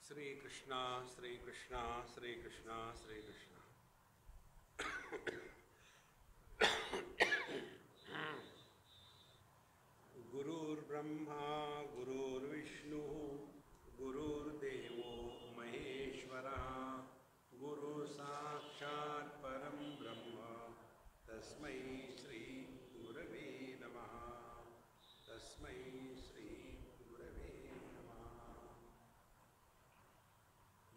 Sri Krishna, Sri Krishna, Sri Krishna, Sri Krishna. Gurur Brahma, Gurur Vishnu, Gurur Devo Maheshwara, Guru Sakshat Param Brahma, Tasmai Sri Gurave Namaha, Tasmai Sri Gurave Namaha.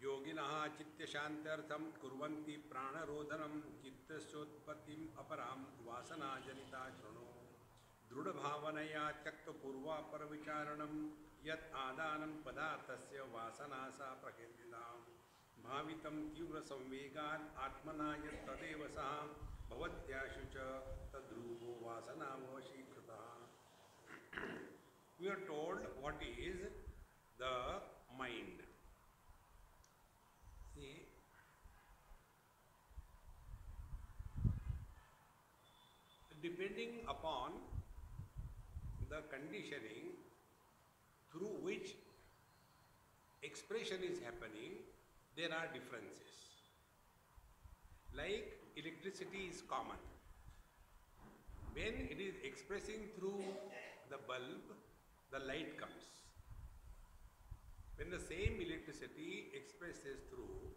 योगिनः चित्तशान्त्यर्थं कुर्वन्ति प्राणरोधनं चित्तस्योत्पत्तिम् अपरां वासनाजनिता शृणु दृढभावनया त्यक्तपूर्वापरविचारणं यत् आदानं पदार्थस्य वासनासा प्रकीर्तितां भावितं तीव्रसंवेगात् आत्मना यत् तदेव सः भवत्याशु च तद्रूपो वासनावशीकृतः. We are told what is the mind. See, depending upon the conditioning through which expression is happening, there are differences. Like electricity is common. When it is expressing through the bulb, the light comes. When the same electricity expresses through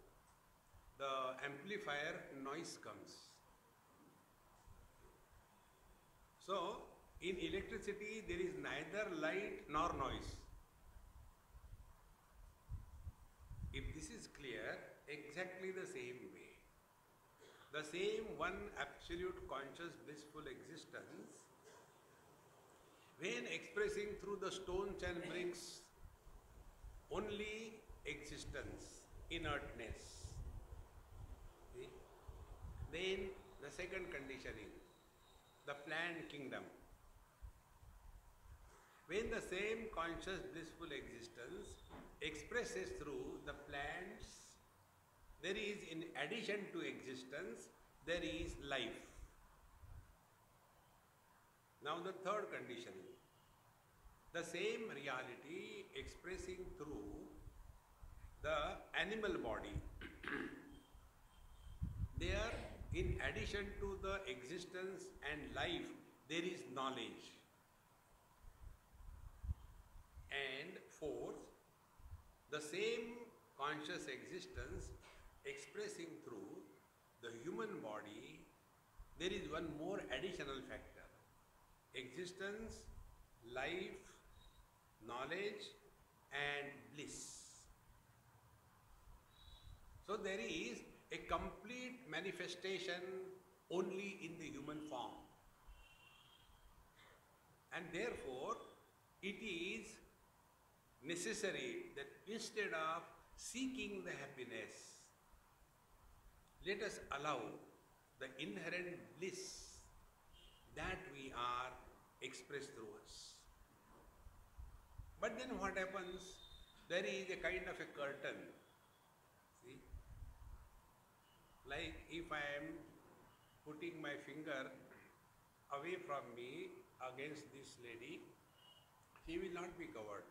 the amplifier, noise comes. So, in electricity there is neither light nor noise. If this is clear, exactly the same way, the same one absolute conscious blissful existence, when expressing through the stones and bricks, only existence, inertness. See? Then the second conditioning, the plant kingdom. When the same conscious blissful existence expresses through the plants, there is, in addition to existence, there is life. Now the third conditioning, the same reality expressing through the animal body. There, in addition to the existence and life, there is knowledge. And fourth, the same conscious existence expressing through the human body, there is one more additional factor. Existence, life, knowledge and bliss. So there is a complete manifestation only in the human form. And therefore, it is necessary that instead of seeking the happiness, let us allow the inherent bliss that we are expressed through us. But then what happens? There is a kind of a curtain. See? Like if I am putting my finger away from me against this lady, she will not be covered.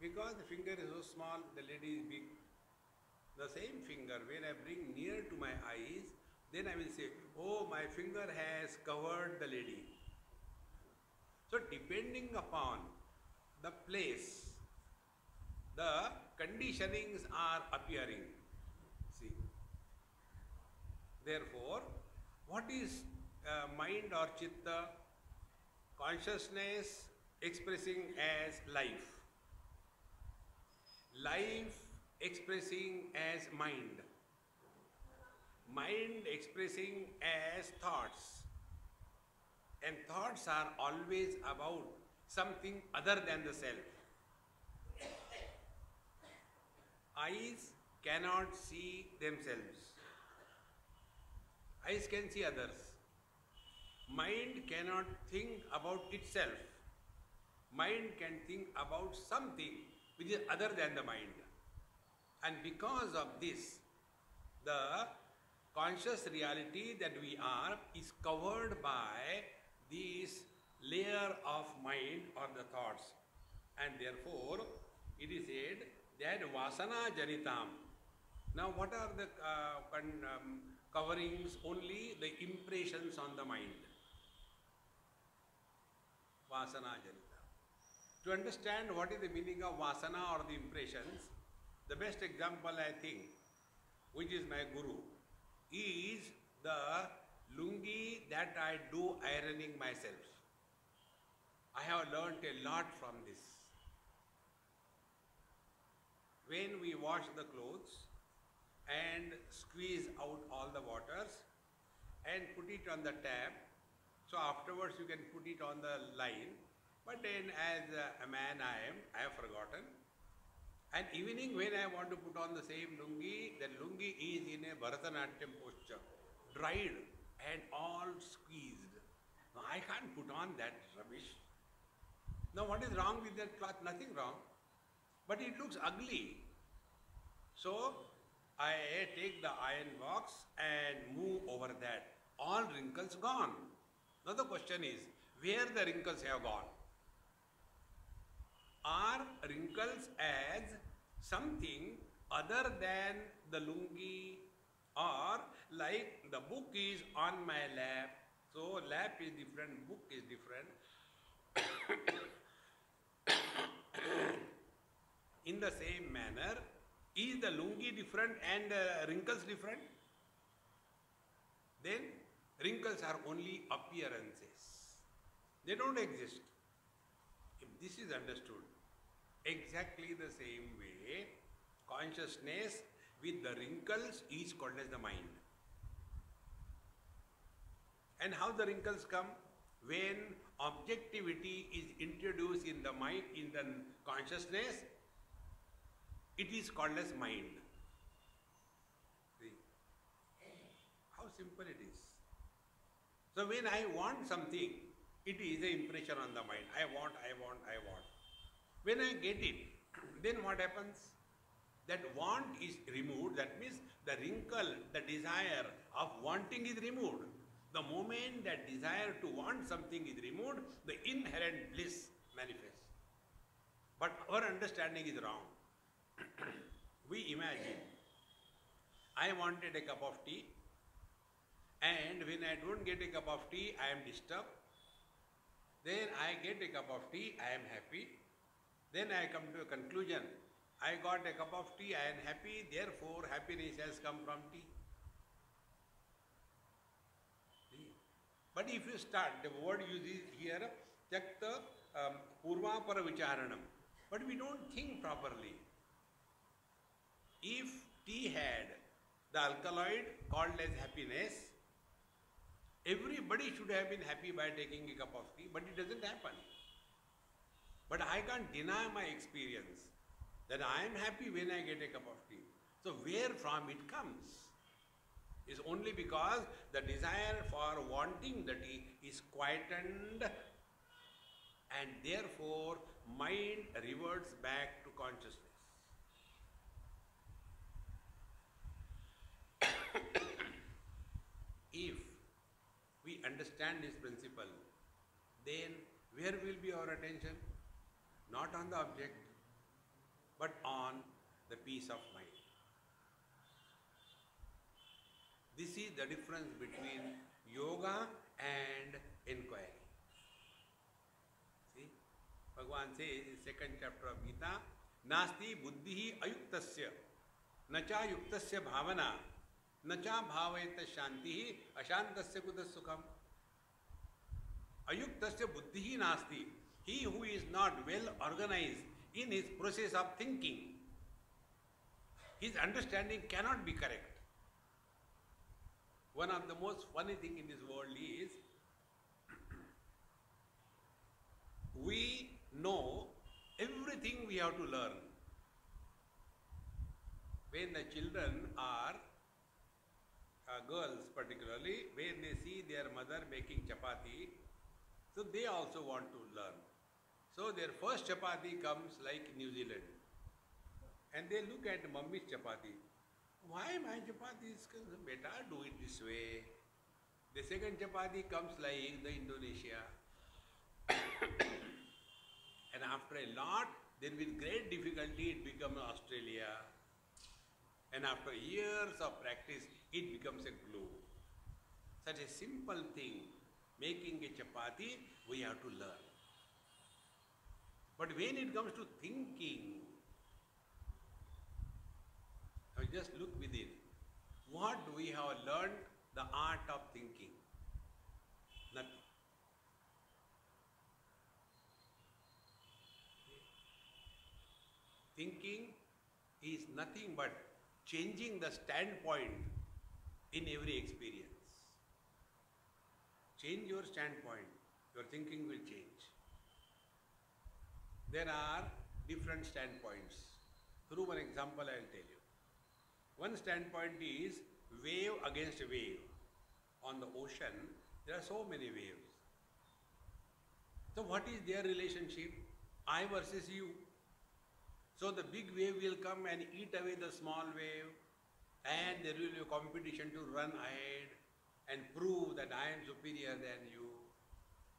Because the finger is so small, the lady is big. The same finger, when I bring near to my eyes, then I will say, oh, my finger has covered the lady. So depending upon the place, the conditionings are appearing. See. Therefore, what is mind or chitta? Consciousness expressing as life. Life expressing as mind. Mind expressing as thoughts. And thoughts are always about something other than the self. Eyes cannot see themselves. Eyes can see others. Mind cannot think about itself. Mind can think about something which is other than the mind. And because of this, the conscious reality that we are is covered by this layer of mind or the thoughts. And therefore, it is said that vasana janitam. Now what are the coverings? Only the impressions on the mind. Vasana janitam. To understand what is the meaning of vasana or the impressions, the best example I think, which is my guru, is the lungi that I do ironing myself. I have learnt a lot from this. When we wash the clothes and squeeze out all the waters and put it on the tap, so afterwards you can put it on the line, but then as a man I have forgotten. And evening when I want to put on the same lungi, the lungi is in a Bharatanatyam posture, dried and all squeezed. Now I can't put on that rubbish. Now what is wrong with that cloth? Nothing wrong. But it looks ugly. So I take the iron box and move over that. All wrinkles gone. Now the question is, where the wrinkles have gone? Are wrinkles as something other than the lungi, or like the book is on my lap, so lap is different, book is different. In the same manner, is the lungi different and wrinkles different? Then wrinkles are only appearances. They don't exist. If this is understood, exactly the same way, consciousness with the wrinkles is called as the mind. And how the wrinkles come? When objectivity is introduced in the mind, in the consciousness, it is called as mind. See how simple it is. So when I want something, it is an impression on the mind. I want. When I get it, then what happens? That want is removed. That means the wrinkle, the desire of wanting is removed. The moment that desire to want something is removed, the inherent bliss manifests. But our understanding is wrong. We imagine, I wanted a cup of tea, and when I don't get a cup of tea, I am disturbed. Then I get a cup of tea, I am happy. Then I come to a conclusion, I got a cup of tea, I am happy, therefore happiness has come from tea. See? But if you start, the word used here, Tyakta Purvapara Vicharanam. But we don't think properly. If tea had the alkaloid called as happiness, everybody should have been happy by taking a cup of tea, but it doesn't happen. But I can't deny my experience that I am happy when I get a cup of tea. So where from it comes? Is only because the desire for wanting the tea is quietened, and therefore mind reverts back to consciousness. If we understand this principle, then where will be our attention? Not on the object, but on the peace of mind. This is the difference between yoga and inquiry. See, Bhagavan says in second chapter of Gita, Nasti buddhihi ayuktasya, nacha yuktasya bhavana, nacha bhavayata shantihi, ashantasya kutas sukham. Ayuktasya buddhihi nasti. He who is not well organized in his process of thinking, his understanding cannot be correct. One of the most funny thing in this world is, we know everything we have to learn. When the children are, girls particularly, when they see their mother making chapati, so they also want to learn. So their first chapati comes like New Zealand. And they look at mummy's chapati. Why my chapati is, beta, do it this way. The second chapati comes like the Indonesia. And after a lot then with great difficulty it becomes Australia. And after years of practice, it becomes a glue. Such a simple thing, making a chapati, we have to learn. But when it comes to thinking, now just look within. What we have learned, the art of thinking? Nothing. Thinking is nothing but changing the standpoint in every experience. Change your standpoint, your thinking will change. There are different standpoints. Through one example I will tell you. One standpoint is wave against wave. On the ocean, there are so many waves. So what is their relationship? I versus you. So the big wave will come and eat away the small wave, and there will be a competition to run ahead and prove that I am superior than you.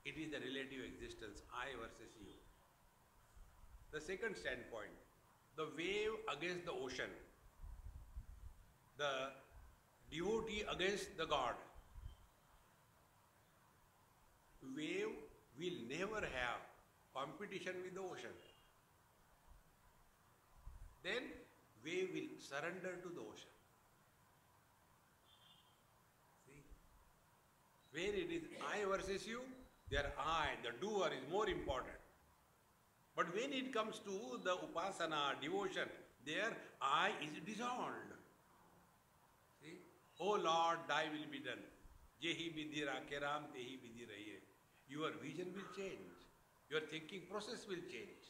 It is the relative existence, I versus you. The second standpoint, the wave against the ocean, the devotee against the God. Wave will never have competition with the ocean. Then wave will surrender to the ocean. See? Where it is I versus you, there I, the doer, is more important. But when it comes to the upasana, devotion, there I is dissolved. See? Oh Lord, thy will be done. Jehi vidhi rakhe Ram, tehi vidhi rahiye. Your vision will change. Your thinking process will change.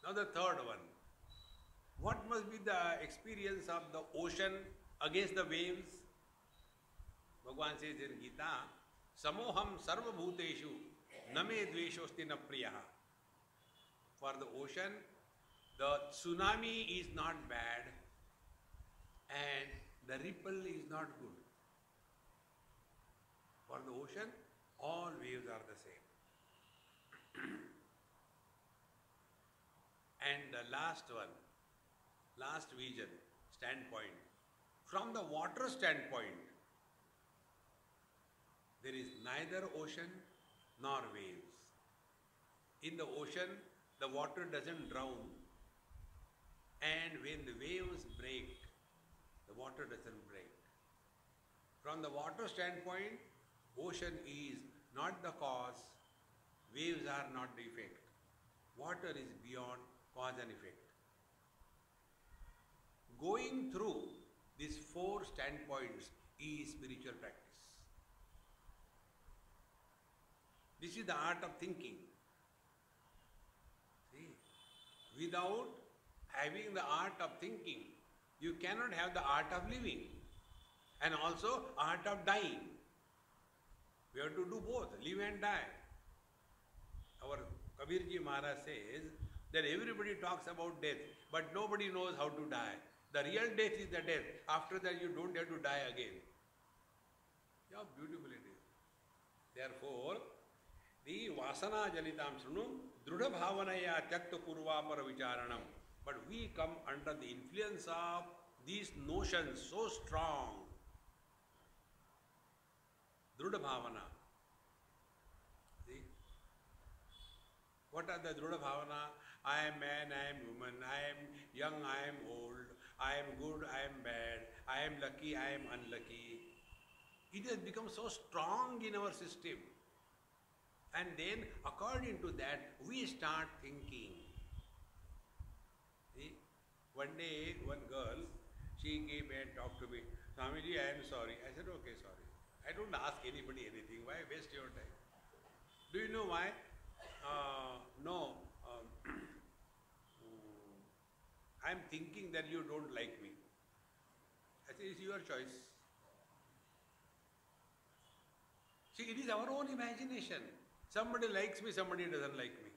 Now the third one. What must be the experience of the ocean against the waves? Bhagavan says in Gita, Samoham sarva bhuteshu name dveshosti na priyaha. For the ocean, the tsunami is not bad and the ripple is not good. For the ocean, all waves are the same. And the last one, last vision, standpoint. From the water standpoint, there is neither ocean nor waves. In the ocean, the water doesn't drown, and when the waves break, the water doesn't break. From the water standpoint, ocean is not the cause, waves are not the effect. Water is beyond cause and effect. Going through these four standpoints is spiritual practice. This is the art of thinking. See, without having the art of thinking, you cannot have the art of living and also art of dying. We have to do both, live and die. Our Kabirji Maharaj says that everybody talks about death, but nobody knows how to die. The real death is the death. After that you don't have to die again. How beautiful it is. Therefore, the vasana jalitam shrunum drudha bhavanaya tyakta purvapara vicharanam. But we come under the influence of these notions so strong. Drudha bhavana. See? What are the drudha bhavana? I am man, I am woman, I am young, I am old, I am good, I am bad, I am lucky, I am unlucky. It has become so strong in our system. And then according to that, we start thinking. See? One day, one girl, she came and talked to me. Swamiji, I am sorry. I said, okay, sorry. I don't ask anybody anything. Why waste your time? Do you know why? No. I am thinking that you don't like me. I said, it's your choice. See, it is our own imagination. Somebody likes me, somebody doesn't like me.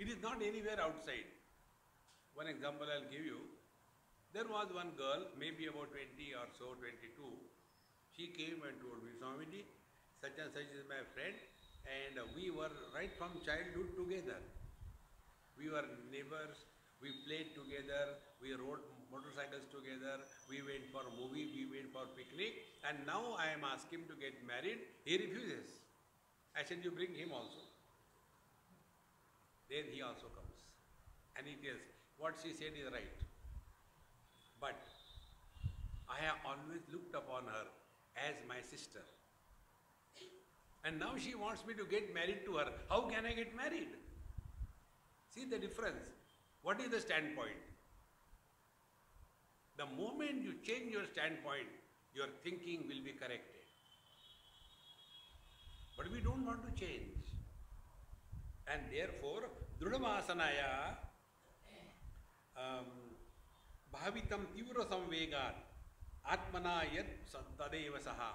It is not anywhere outside. One example I'll give you. There was one girl, maybe about 20 or so, 22. She came and told me, Swamiji, such and such is my friend. and we were right from childhood together. We were neighbors, we played together, we rode motorcycles together, we went for movie, we went for picnic, and now I am asking him to get married, he refuses. I said, you bring him also. Then he also comes. And he tells, what she said is right. But I have always looked upon her as my sister. And now she wants me to get married to her. How can I get married? See the difference. What is the standpoint? The moment you change your standpoint, your thinking will be corrected. But we don't want to change. And therefore, Drudhavasanaya bhavitam tivra samvegat atmana yat tadeva saha.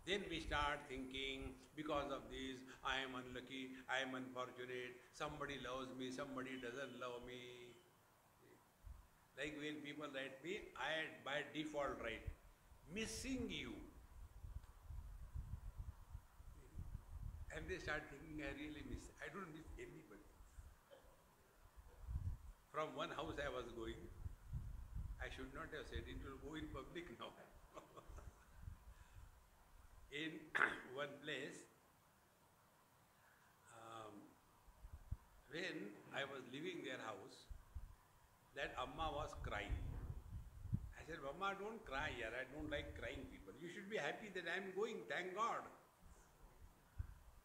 Then we start thinking, because of this, I am unlucky, I am unfortunate, somebody loves me, somebody doesn't love me. Like when people write me, I by default write, missing you. And they start thinking, I really miss, I don't miss anybody. From one house I was going, I should not have said it, will go in public now. In one place, when I was leaving their house, that Amma was crying. I said, Amma, don't cry here. I don't like crying people. You should be happy that I am going. Thank God.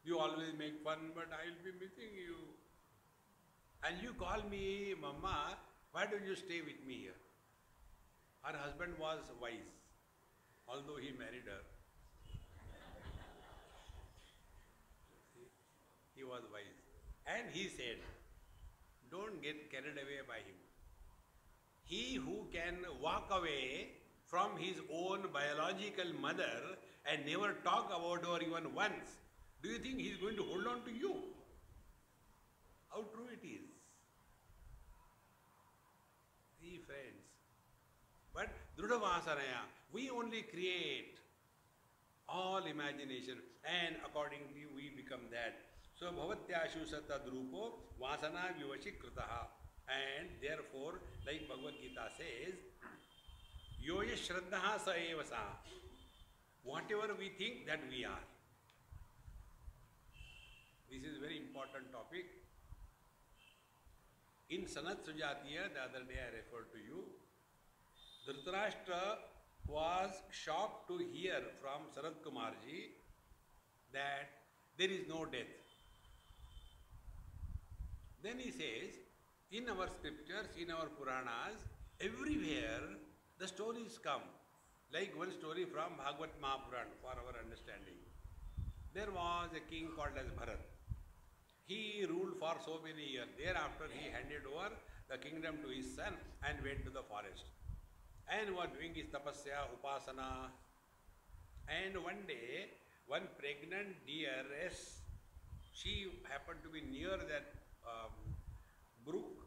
You always make fun, but I will be missing you. And you call me, Mama, why don't you stay with me here? Her husband was wise, although he married her. He was wise. And he said, don't get carried away by him. He who can walk away from his own biological mother and never talk about her even once, do you think he is going to hold on to you? How true it is. See, friends. But Drudhavasanaya, we only create all imagination, and accordingly we become that. So bhavatyashu satadrupo vasana vivashikritaha. And therefore, like Bhagavad Gita says, yoya shraddhaha sa eva sa. Whatever we think, that we are. This is a very important topic. In Sanat Sujatiya, the other day I referred to you, Dhritarashtra was shocked to hear from Sarat Kumarji that there is no death. Then he says, in our scriptures, in our Puranas, everywhere the stories come. Like one story from Bhagavad Mahapuran for our understanding. There was a king called as Bharat. He ruled for so many years. Thereafter he handed over the kingdom to his son and went to the forest. And was doing his tapasya, upasana. And one day, one pregnant deeress, she happened to be near that brook,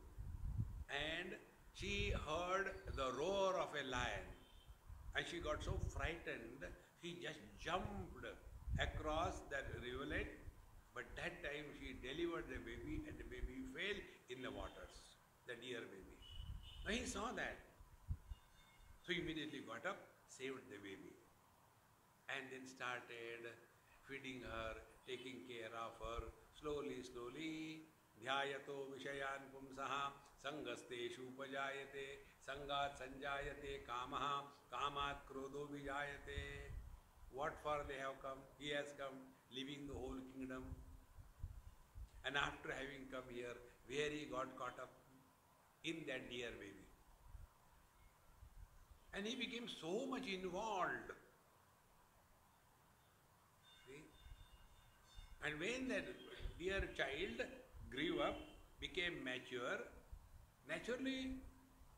and she heard the roar of a lion, and she got so frightened, she just jumped across that rivulet, but that time she delivered the baby, and the baby fell in the waters, the deer baby. Now he saw that, so he immediately got up, saved the baby, and then started feeding her, taking care of her, slowly, slowly. Dhyayato vishayan pumsaha sangasteshu upajayate sangat sanjayate kamaha kamat krodho vijayate. What for they have come? He has come, leaving the whole kingdom. And after having come here, where he got caught up? In that deer baby. And he became so much involved. See? And when that dear child grew up, became mature, naturally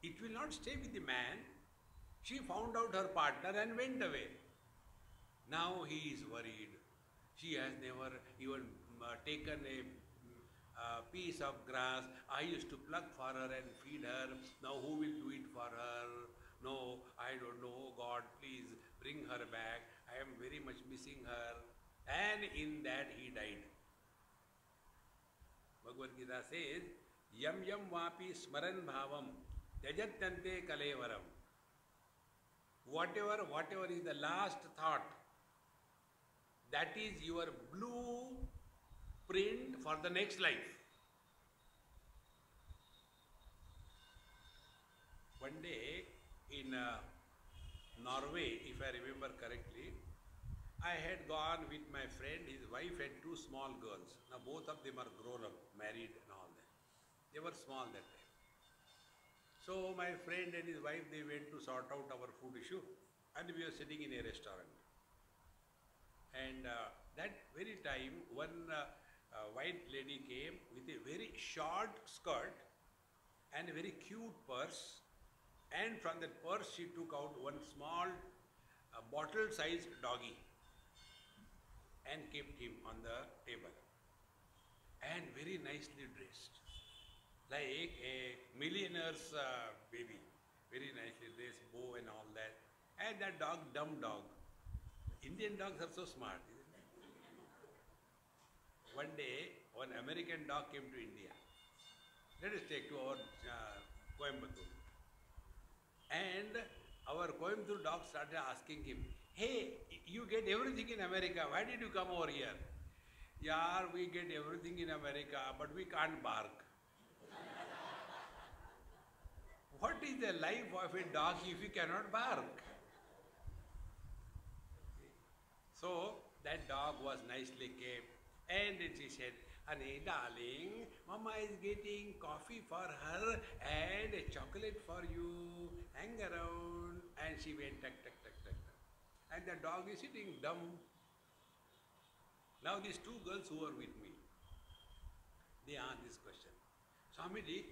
it will not stay with the man. She found out her partner and went away. Now he is worried. She has never even taken a piece of grass. I used to pluck for her and feed her. Now who will do it for her? No, I don't know. God, please bring her back. I am very much missing her. And in that he died. Bhagavad Gita says, Yam yam vapi smaran bhavam tyajatyante kalevaram. Whatever is the last thought, that is your blueprint for the next life. One day in Norway, if I remember correctly, I had gone with my friend. His wife had two small girls. Now both of them are grown up, married and all that. They were small that time. So my friend and his wife, they went to sort out our food issue, and we were sitting in a restaurant. And that very time, one white lady came with a very short skirt and a very cute purse. And from that purse, she took out one small bottle-sized doggy and kept him on the table. And very nicely dressed, like a millionaire's baby. Very nicely dressed, bow and all that. And that dog, dumb dog. Indian dogs are so smart, isn't it? One day, one American dog came to India. Let us take to our Coimbatore. And our Coimbatore dog started asking him, hey, you get everything in America, why did you come over here? Yeah, we get everything in America, but we can't bark. What is the life of a dog if he cannot bark? So that dog was nicely kept, and she said, honey, darling, Mama is getting coffee for her and a chocolate for you. Hang around. And she went tuck, tuck, tuck, tuck, tuck. And the dog is sitting dumb. Now these two girls who are with me, they asked this question. Swamiji,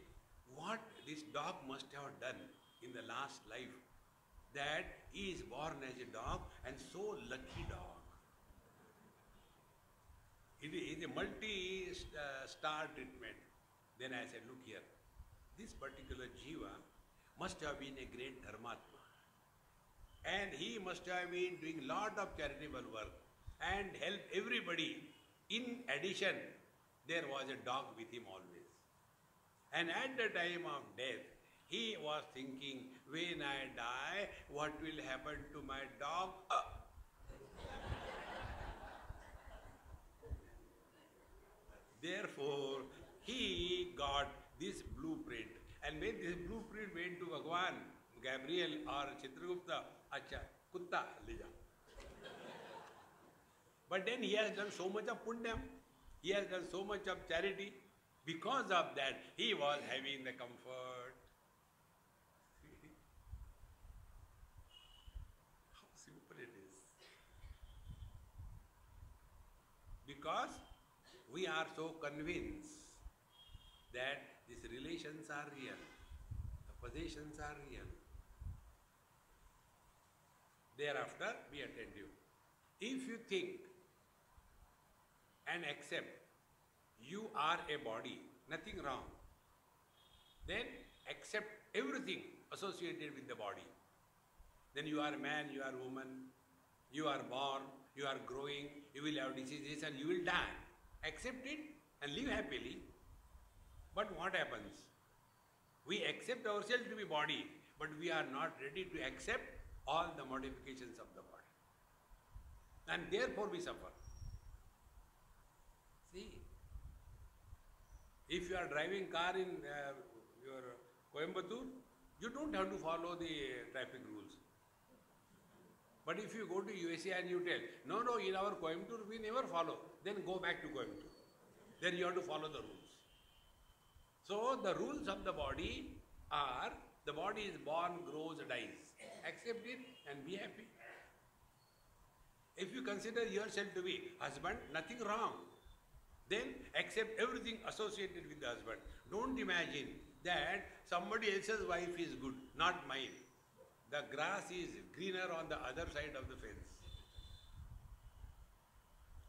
what this dog must have done in the last life that he is born as a dog and so lucky dog. It is a multi-star treatment. Then I said, look here, this particular jiva must have been a great dharmatma. And he must have been doing lot of charitable work and helped everybody. In addition, there was a dog with him always. And at the time of death, he was thinking, when I die, what will happen to my dog? Therefore, he got this blueprint. And when this blueprint went to Bhagwan, Gabriel or Chitragupta, acha, kutta lija. But then he has done so much of punyam, he has done so much of charity. Because of that, he was having the comfort. How simple it is. Because we are so convinced that these relations are real, the possessions are real. Thereafter, be attentive. If you think and accept you are a body, nothing wrong, then accept everything associated with the body. Then you are a man, you are a woman, you are born, you are growing, you will have diseases and you will die. Accept it and live happily. But what happens? We accept ourselves to be body, but we are not ready to accept all the modifications of the body. And therefore we suffer. See, if you are driving car in your Coimbatore, you don't have to follow the traffic rules. But if you go to USA and you tell, no, in our Coimbatore we never follow, then go back to Coimbatore. Then you have to follow the rules. So the rules of the body are, the body is born, grows, dies. Accept it and be happy. If you consider yourself to be husband, nothing wrong. Then accept everything associated with the husband. Don't imagine that somebody else's wife is good, not mine. The grass is greener on the other side of the fence.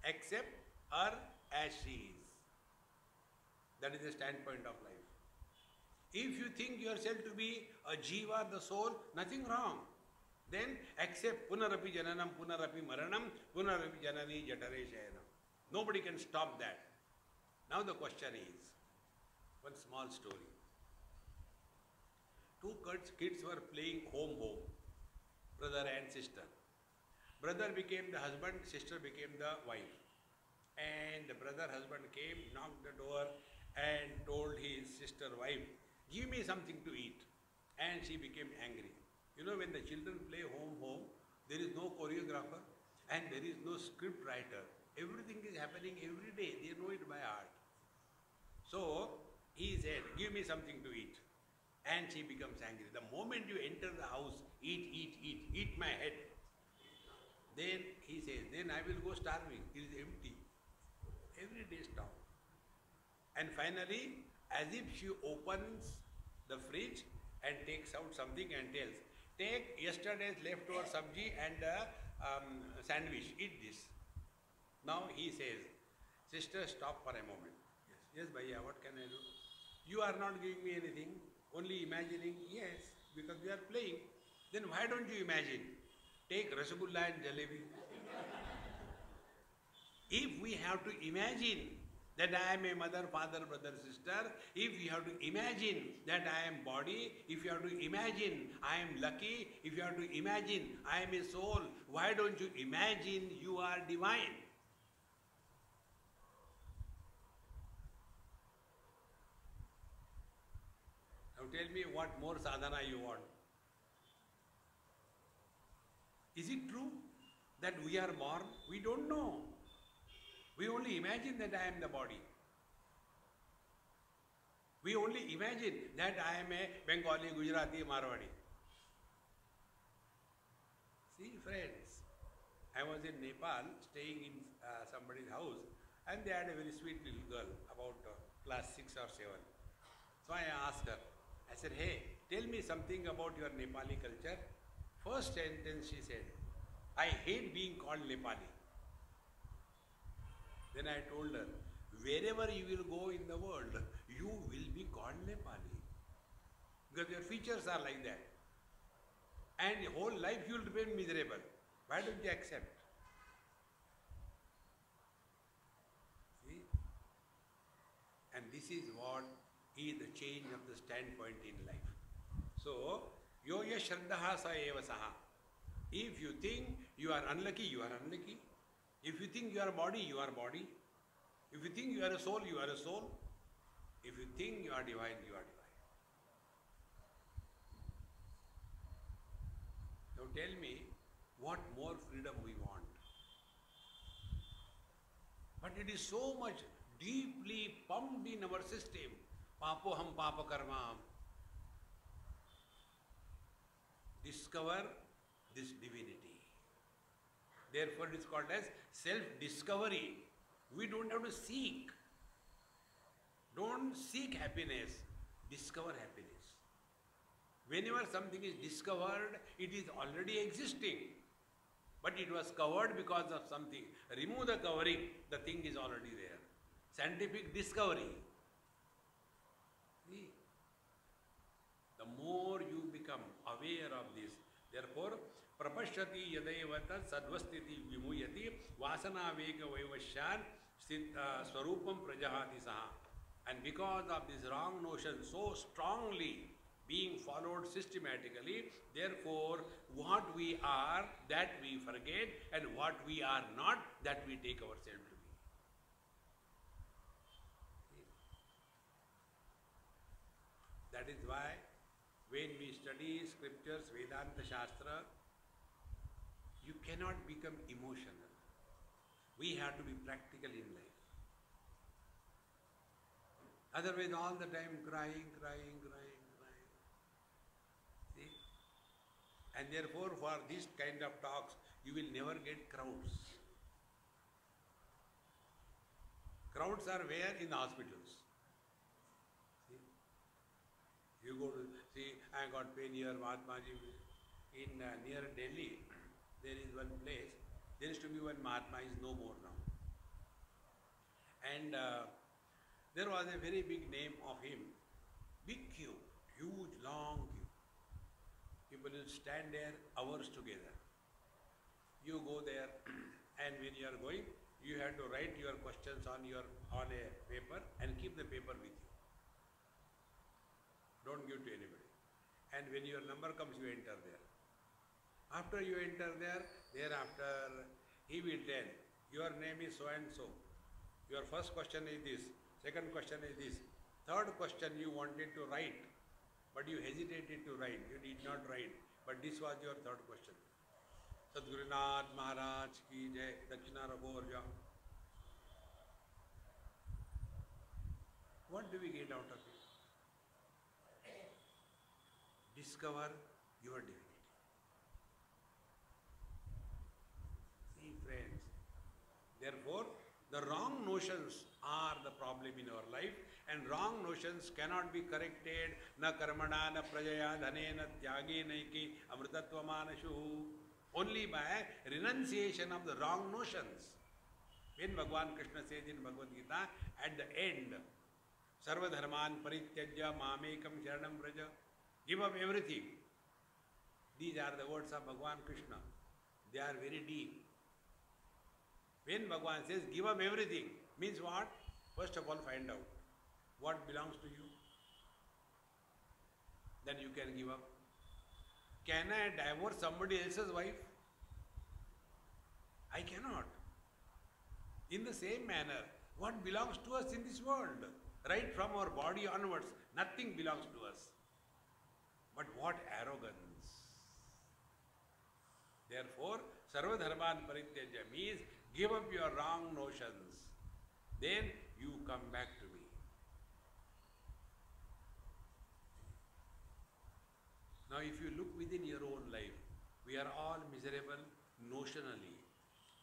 Accept her as she is. That is the standpoint of life. If you think yourself to be a jiva, the soul, nothing wrong. Then accept punarapi jananam, punarapi maranam, punarapi janani jatare shayanam. Nobody can stop that. Now the question is, One small story. Two kids were playing home, brother and sister. Brother became the husband, sister became the wife. And the brother husband came, knocked the door and told his sister wife, give me something to eat. And she became angry. You know, when the children play home, there is no choreographer and there is no script writer. Everything is happening every day. They know it by heart. So he said, give me something to eat. And she becomes angry. The moment you enter the house, eat my head. Then he says, then I will go starving. It is empty. Every day stop. And finally, as if she opens the fridge and takes out something and tells, take yesterday's leftover sabji and sandwich, eat this. Now he says, sister, stop for a moment. Yes, Bhaiya, what can I do? You are not giving me anything, only imagining. Yes, because we are playing. Then why don't you imagine? Take Rasgulla and Jalebi. If we have to imagine that I am a mother, father, brother, sister, if you have to imagine that I am body, if you have to imagine I am lucky, if you have to imagine I am a soul, why don't you imagine you are divine? Now tell me what more sadhana you want. Is it true that we are born? We don't know. We only imagine that I am the body. We only imagine that I am a Bengali, Gujarati, Marwadi. See, friends, I was in Nepal staying in somebody's house and they had a very sweet little girl about class 6 or 7. So I asked her, I said, hey, tell me something about your Nepali culture. First sentence she said, I hate being called Nepali. Then I told her, wherever you will go in the world, you will be called Nepali. Because your features are like that. And your whole life you will remain miserable. Why don't you accept? See? And this is what is the change of the standpoint in life. So, yoya shraddhaha sa eva saha. If you think you are unlucky, you are unlucky. If you think you are body, you are body. If you think you are a soul, you are a soul. If you think you are divine, you are divine. Now tell me, what more freedom we want? But it is so much deeply pumped in our system. Papoham papa karma. Discover this divinity. Therefore it is called as self-discovery. We don't have to seek. Don't seek happiness. Discover happiness. Whenever something is discovered, it is already existing. But it was covered because of something. Remove the covering, the thing is already there. Scientific discovery. See? The more you become aware of this, therefore, prapashyati yadevata sadvastiti vimuyati vasana vega vaivasyan swarupam prajahati saha. And because of this wrong notion so strongly being followed systematically, therefore what we are, that we forget, and what we are not, that we take ourselves to be. That is why when we study scriptures, Vedanta Shastra, you cannot become emotional. We have to be practical in life. Otherwise, all the time crying. See? And therefore, for this kind of talks, you will never get crowds. Crowds are where? In the hospitals. See? You go to see, I got pain here, Mahatmaji. In near Delhi, there is one place. There used to be one Mahatma, is no more now. And there was a very big name of him. Big queue, huge, long queue. People will stand there hours together. You go there, and when you are going, you have to write your questions on a paper and keep the paper with you. don't give to anybody. And when your number comes, you enter there. After you enter there, thereafter he will tell, your name is so and so. Your first question is this, second question is this, third question you wanted to write, but you hesitated to write, you did not write, but this was your third question. Sadgurunath Maharaj ki jai, Dakshina Rabhovarja. What do we get out of it? Discover your divinity. See friends, therefore the wrong notions are the problem in our life, and wrong notions cannot be corrected na karmana na prajaya dhane na tyage naiki amritatva manashu, only by renunciation of the wrong notions. When Bhagavan Krishna says in Bhagavad Gita, at the end, Sarva dharman parityajya mamekam sharanam vraja, give up everything. These are the words of Bhagavan Krishna. They are very deep. When Bhagavan says give up everything, means what? First of all, find out what belongs to you. Then you can give up. Can I divorce somebody else's wife? I cannot. In the same manner, what belongs to us in this world? Right from our body onwards, nothing belongs to us. But what arrogance! Therefore, Sarva Dharman Parityajya means give up your wrong notions. Then you come back to me. Now if you look within your own life, we are all miserable notionally.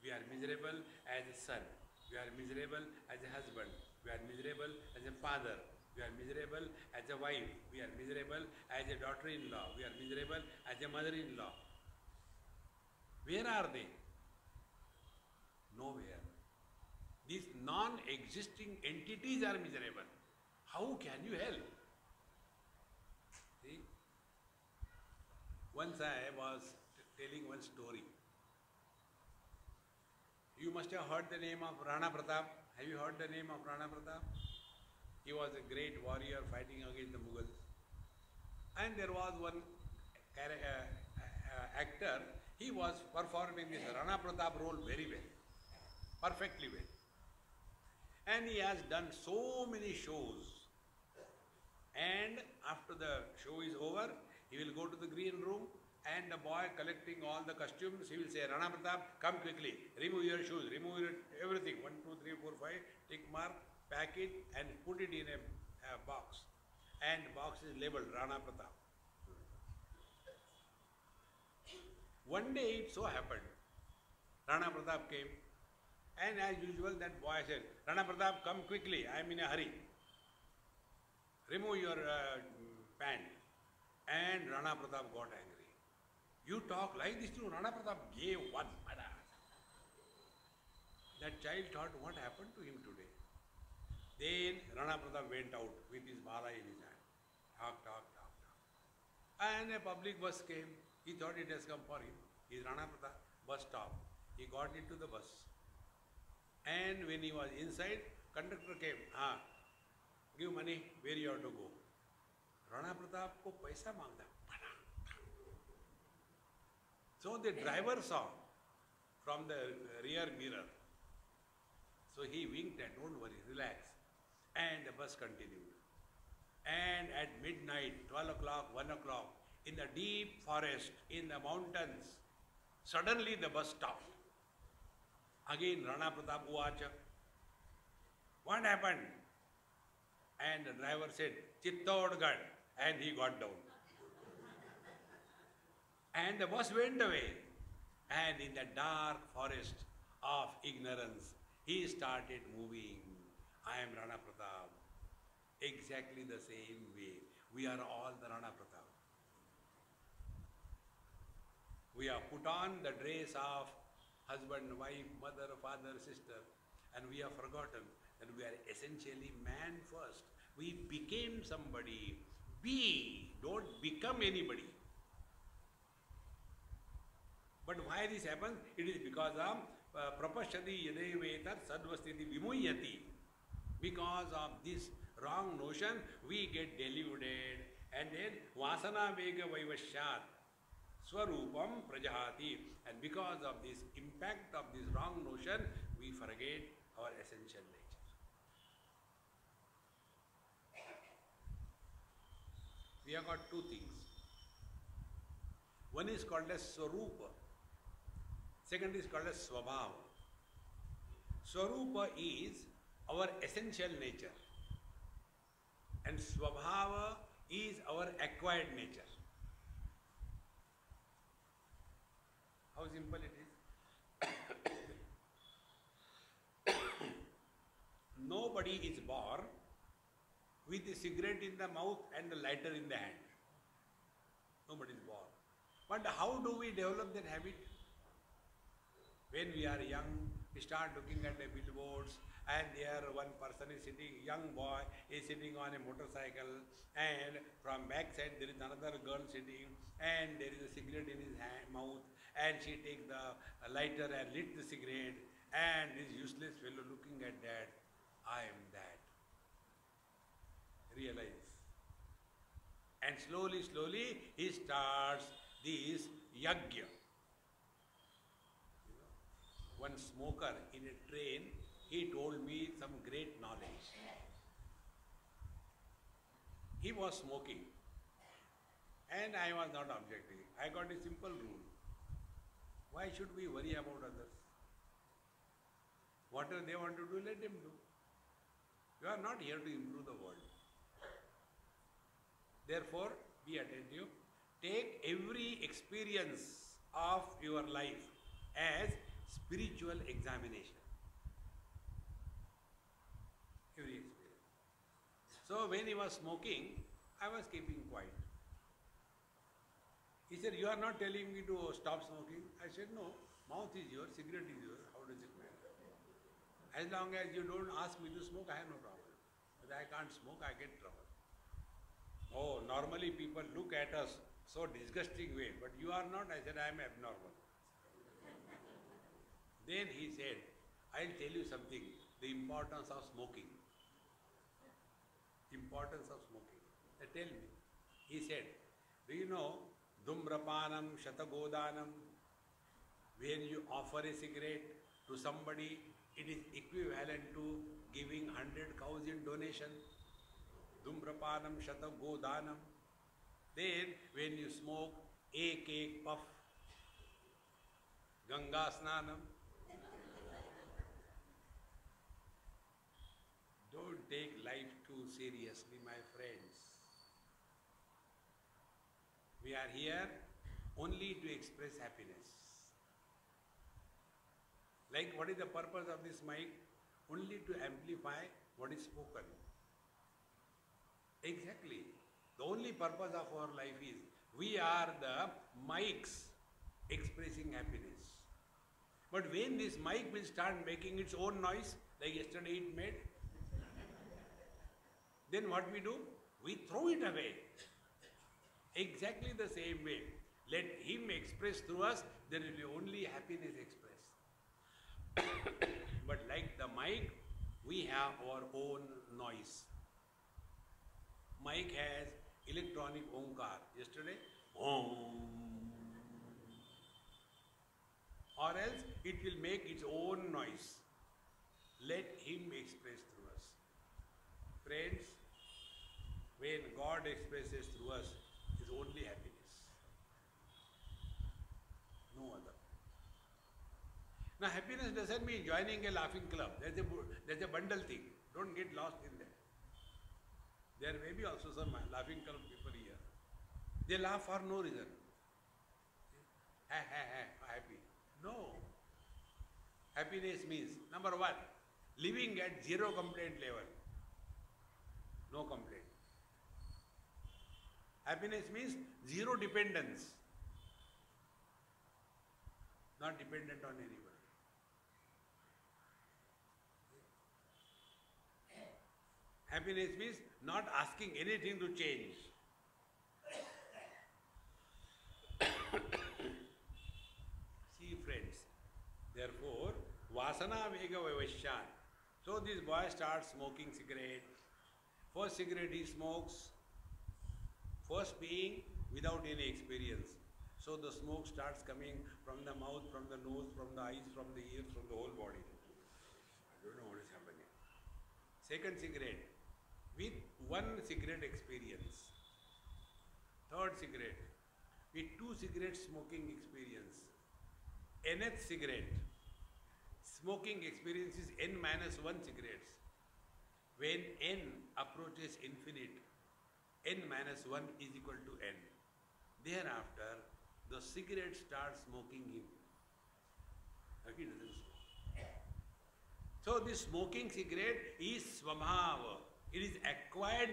We are miserable as a son. We are miserable as a husband. We are miserable as a father. We are miserable as a wife. We are miserable as a daughter-in-law. We are miserable as a mother-in-law. Where are they? Nowhere. These non-existing entities are miserable. How can you help? See? Once I was telling one story. You must have heard the name of Rana Pratap. Have you heard the name of Rana Pratap? He was a great warrior fighting against the Mughals. And there was one actor, he was performing this Rana Pratap role very well, perfectly well. And he has done so many shows. And after the show is over, he will go to the green room, and the boy collecting all the costumes, he will say, Rana Pratap, come quickly, remove your shoes, remove your everything, 1, 2, 3, 4, 5, tick mark, pack it and put it in a box. And the box is labeled Rana Pratap. One day it so happened, Rana Pratap came, and as usual that boy said, Rana Pratap, come quickly, I am in a hurry. Remove your pant. And Rana Pratap got angry. You talk like this to Rana Pratap gave one. That child thought, what happened to him today? Then Rana Pratap went out with his bala in his hand. Talk. And a public bus came. He thought it has come for him. His Rana Pratap bus stopped. He got into the bus. And when he was inside, conductor came. Give money, where you have to go. Rana Pratap ko paisa mangta. So the driver saw from the rear mirror. So he winked and don't worry, relax. And the bus continued. And at midnight, 12 o'clock, 1 o'clock, in the deep forest, in the mountains, suddenly the bus stopped. Again Rana Pratap uvacha. What happened? And the driver said, Chittodgarh, and he got down. And the bus went away. And in the dark forest of ignorance, he started moving. I am Rana Pratap. Exactly the same way. We are all the Rana Pratap. We have put on the dress of husband, wife, mother, father, sister, and we have forgotten that we are essentially man first. We became somebody. Be, don't become anybody. But why this happens? It is because of prapashadi yadevetat sadvastiti vimuyati. Because of this wrong notion, we get deluded And then vasana vega vaivashyat swarupam prajahati. And because of this impact of this wrong notion, we forget our essential nature. We have got two things. One is called as swarupa. Second is called as swabhava. Swarupa is our essential nature. And swabhava is our acquired nature. How simple it is. Nobody is born with a cigarette in the mouth and a lighter in the hand. Nobody is born. But how do we develop that habit? When we are young, we start looking at the billboards, and there one person is sitting, young boy is sitting on a motorcycle, and from back side there is another girl sitting, and there is a cigarette in his mouth, and she takes the lighter and lit the cigarette, and this useless fellow looking at that, I am that. Realize. And slowly, he starts this yagya. One smoker in a train, he told me some great knowledge. He was smoking, and I was not objecting. I got a simple rule. Why should we worry about others? Whatever they want to do, let them do. You are not here to improve the world. Therefore, be attentive. Take every experience of your life as spiritual examination. Every experience. So when he was smoking, I was keeping quiet. He said, you are not telling me to stop smoking. I said, no, mouth is yours, cigarette is yours. How does it matter? As long as you don't ask me to smoke, I have no problem. But I can't smoke, I get trouble. Oh, normally people look at us so disgusting way, but you are not. I said, I am abnormal. Then he said, I'll tell you something, the importance of smoking. Importance of smoking. Tell me. He said, do you know, Dhumrapanam Shatagodanam, when you offer a cigarette to somebody, it is equivalent to giving 100 cows in donation. Dhumrapanam Shatagodanam. Then when you smoke, ek puff, Ganga Snanam. Don't take life too seriously, my friends. We are here only to express happiness. Like, what is the purpose of this mic? Only to amplify what is spoken. Exactly. The only purpose of our life is, we are the mics expressing happiness. But when this mic will start making its own noise, like yesterday it made, then what we do? We throw it away. Exactly the same way. Let him express through us, there will be only happiness expressed. But like the mic, we have our own noise. Mic has electronic onkar. Yesterday, Om. Or else it will make its own noise. Let him express through us. Friends, when God expresses through us, is only happiness. No other. Now, happiness doesn't mean joining a laughing club. There's a bundle thing. Don't get lost in that. There may be also some laughing club people here. They laugh for no reason. Happy. No. Happiness means, number one, living at zero complaint level. No complaint. Happiness means zero dependence. Not dependent on anybody. Happiness means not asking anything to change. See, friends, therefore, vasana vega vaivashyan. So this boy starts smoking cigarette. First cigarette he smokes First being without any experience. So the smoke starts coming from the mouth, from the nose, from the eyes, from the ears, from the whole body. I don't know what is happening. Second cigarette, with one cigarette experience. Third cigarette, with two cigarettes smoking experience. Nth cigarette, smoking experience is n minus 1 cigarettes. When n approaches infinite, n minus 1 is equal to n. Thereafter, the cigarette starts smoking him. He doesn't smoke. So this smoking cigarette is svabhava. It is acquired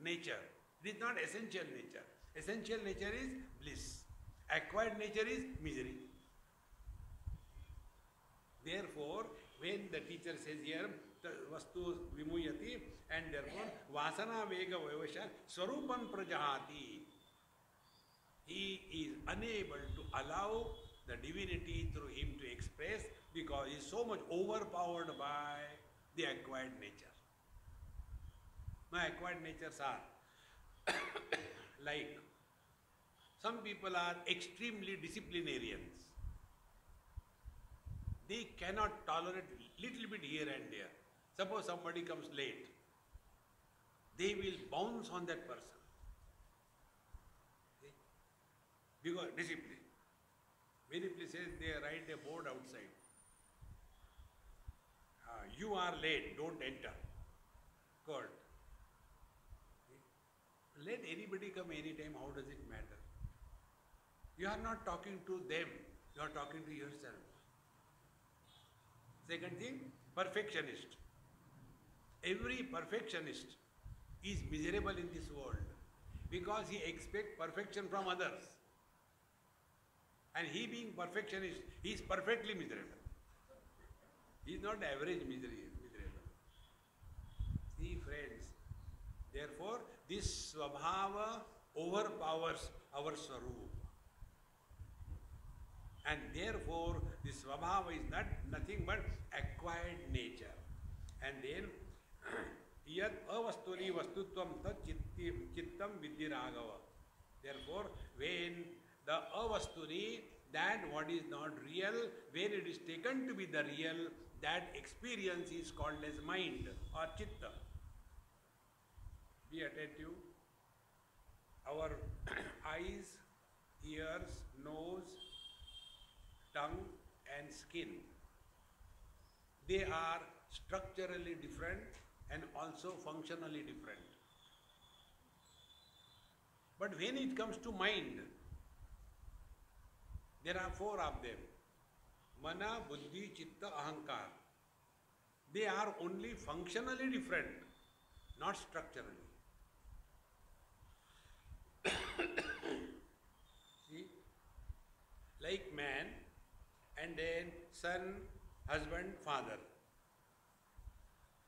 nature. It is not essential nature. Essential nature is bliss. Acquired nature is misery. Therefore, when the teacher says here, vastu vimuyati, and therefore, vasana vega vayavasha swarupam prajahati, he is unable to allow the divinity through him to express because he is so much overpowered by the acquired nature. My acquired natures are like some people are extremely disciplinarians. They cannot tolerate little bit here and there. Suppose somebody comes late, they will bounce on that person. Because discipline. Many places they write a board outside. You are late, don't enter. God. Let anybody come anytime, how does it matter? You are not talking to them, you are talking to yourself. Second thing, perfectionist. Every perfectionist is miserable in this world because he expects perfection from others. And he being perfectionist, he is perfectly miserable. He is not average miserable. See friends, therefore this svabhava overpowers our swarup. And therefore this svabhava is nothing but acquired nature. And then yad avasturi vastutvam tat chittam viddhi raghava. Therefore, when the avasturi, that what is not real, when it is taken to be the real, that experience is called as mind or chitta. Be attentive. Our eyes, ears, nose, tongue and skin, they are structurally different and also functionally different. But when it comes to mind, there are 4 of them. Mana, buddhi, chitta, ahankar. They are only functionally different, not structurally. See? Like man, and then son, husband, father.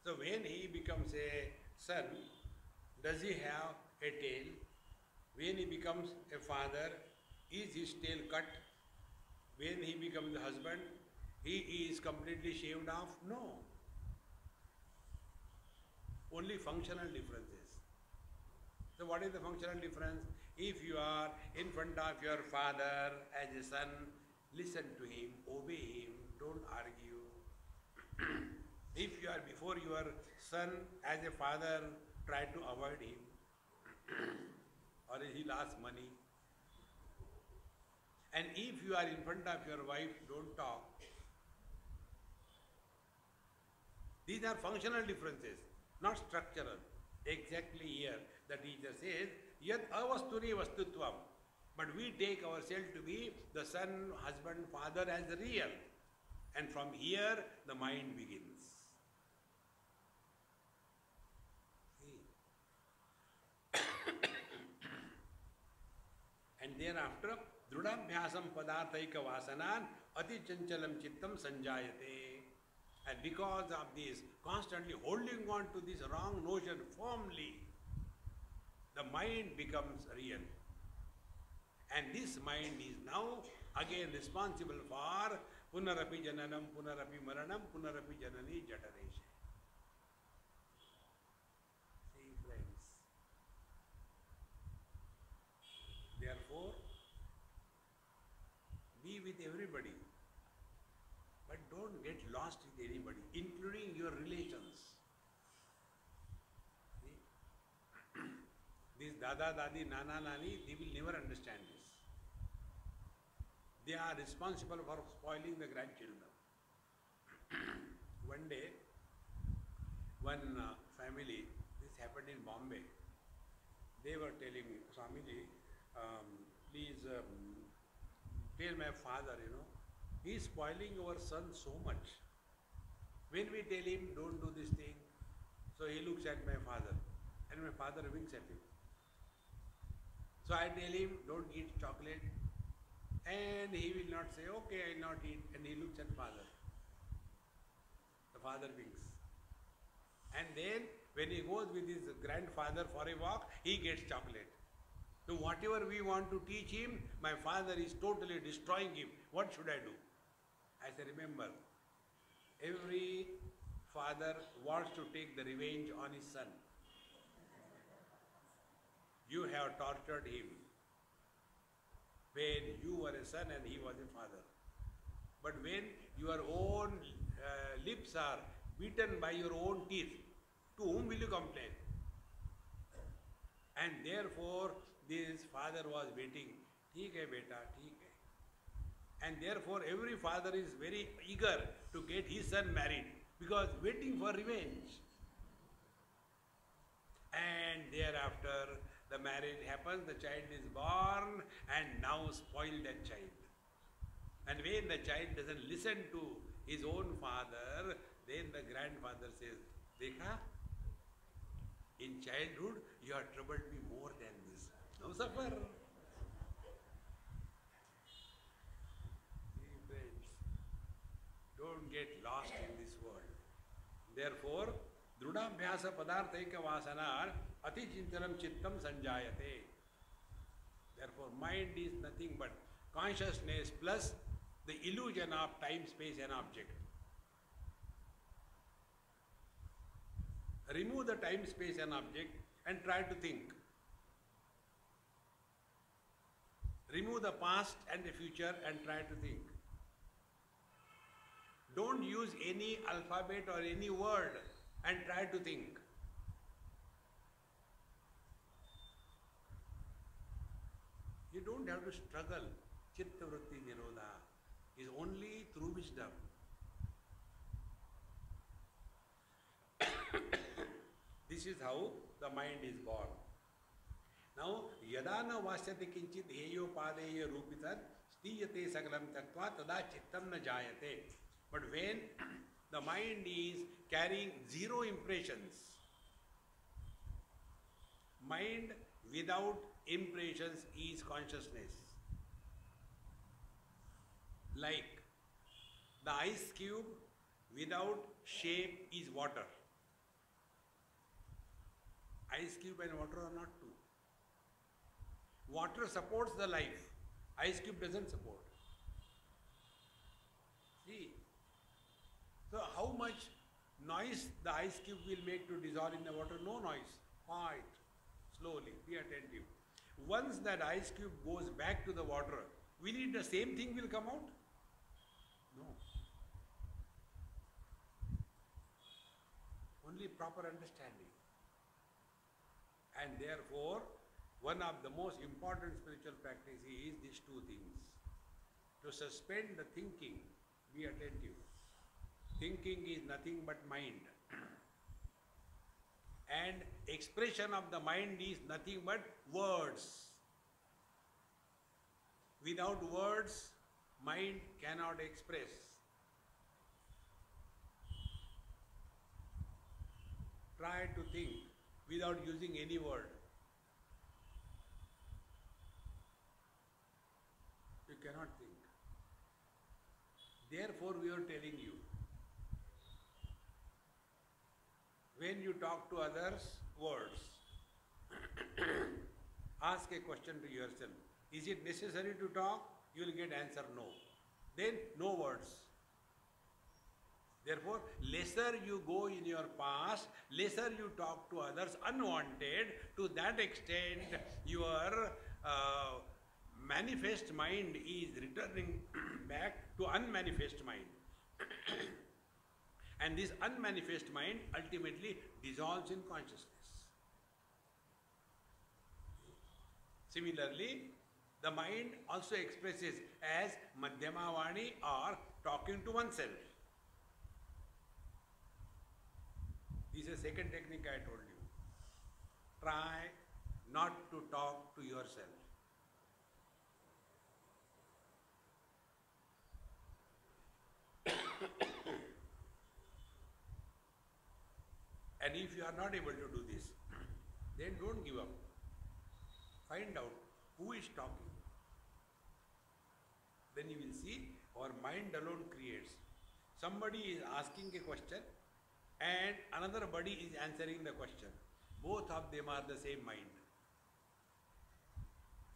So when he becomes a son, does he have a tail? When he becomes a father, is his tail cut? When he becomes a husband, he is completely shaved off? No. Only functional differences. So what is the functional difference? If you are in front of your father as a son, listen to him, obey him, don't argue. If you are before your son as a father, try to avoid him or he lost money. And if you are in front of your wife, don't talk. These are functional differences, not structural. Exactly here, the teacher says, yat avasturi vastutvam. But we take ourselves to be the son, husband, father as real. And from here, the mind begins. See? And thereafter, drudabhyasam padarthaika vasanan ati chanchalam chittam sanjayate. And because of this, constantly holding on to this wrong notion firmly, the mind becomes real. And this mind is now again responsible for punarapi jananam, punarapi maranam, punarapi janani jataresha. See friends, Therefore, be with everybody, but don't get lost with anybody, including your relations. See? This Dada, Dadi, Nana, Nani, they will never understand this. They are responsible for spoiling the grandchildren. One day, one family, this happened in Bombay, they were telling me, Swamiji, please tell my father, he is spoiling our son so much. When we tell him, don't do this thing, so he looks at my father, and my father winks at him. So I tell him, don't eat chocolate, and he will not say, okay, I will not eat, and he looks at father. The father winks. And then, when he goes with his grandfather for a walk, he gets chocolate. So whatever we want to teach him, my father is totally destroying him. What should I do? I say, remember, every father wants to take the revenge on his son. You have tortured him when you were a son and he was a father. But when your own lips are beaten by your own teeth, to whom will you complain? And therefore, this father was waiting. Theek hai beta, theek hai. And therefore, every father is very eager to get his son married because waiting for revenge. And thereafter, the marriage happens, the child is born, and now spoil that child. And when the child doesn't listen to his own father, then the grandfather says, Dekha, in childhood you have troubled me more than this. Now suffer. See, friends, don't get lost in this world. Therefore, Drudabhyasa padarthaika vasana ati chintanam chittam sanjayate. Therefore, mind is nothing but consciousness plus the illusion of time, space and object. Remove the time, space and object and try to think. Remove the past and the future and try to think. Don't use any alphabet or any word and try to think. You don't have to struggle. Chitta vritti nirodha is only through wisdom. This is how the mind is born. Now, yadana vasyate kinchit heyo padeya rupitat stiyate sagalam tattva tada chittam na jayate. But when the mind is carrying zero impressions, mind without impressions is consciousness. Like the ice cube without shape is water. Ice cube and water are not two. Water supports the life. Ice cube doesn't support. See? So how much noise the ice cube will make to dissolve in the water? No noise. Quiet. Slowly. Be attentive. Once that ice cube goes back to the water, will it the same thing will come out? No. Only proper understanding. And therefore, one of the most important spiritual practices is these two things. To suspend the thinking, be attentive. Thinking is nothing but mind. And expression of the mind is nothing but words. Without words, mind cannot express. Try to think without using any word. You cannot think. Therefore, we are telling you, when you talk to others, words. Ask a question to yourself. Is it necessary to talk? You will get answer no. Then no words. Therefore, lesser you go in your past, lesser you talk to others unwanted, to that extent your manifest mind is returning back to unmanifest mind. And this unmanifest mind ultimately dissolves in consciousness. Similarly, the mind also expresses as Madhyama Vani or talking to oneself. This is the second technique I told you. Try not to talk to yourself. And if you are not able to do this, then don't give up. Find out who is talking. Then you will see our mind alone creates. Somebody is asking a question and another body is answering the question. Both of them are the same mind.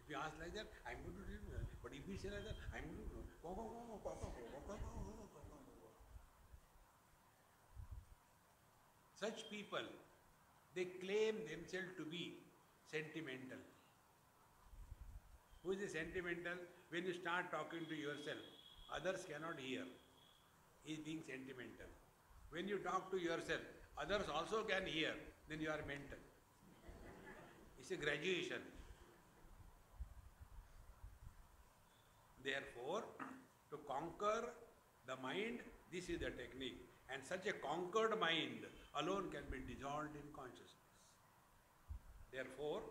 If you ask like that, I'm going to do that. But if you say like that, I'm going to do Such people, they claim themselves to be sentimental. Who is sentimental? When you start talking to yourself, others cannot hear. He is being sentimental. When you talk to yourself, others also can hear, then you are mental. It's a graduation. Therefore, to conquer the mind, this is the technique. And such a conquered mind alone can be dissolved in consciousness. Therefore,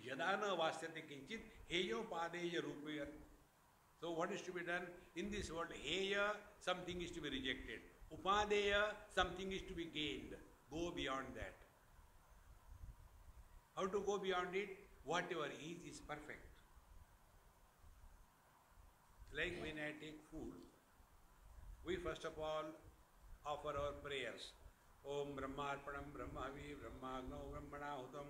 yadana vasyate kinchit heyo padeya rupaya. So what is to be done? In this world, heya, something is to be rejected. Upadeya, something is to be gained. Go beyond that. How to go beyond it? Whatever is perfect. Like when I take food, we first of all offer our prayers. Om Brahmarpanam Brahmavi Brahmagno Brahmanahutam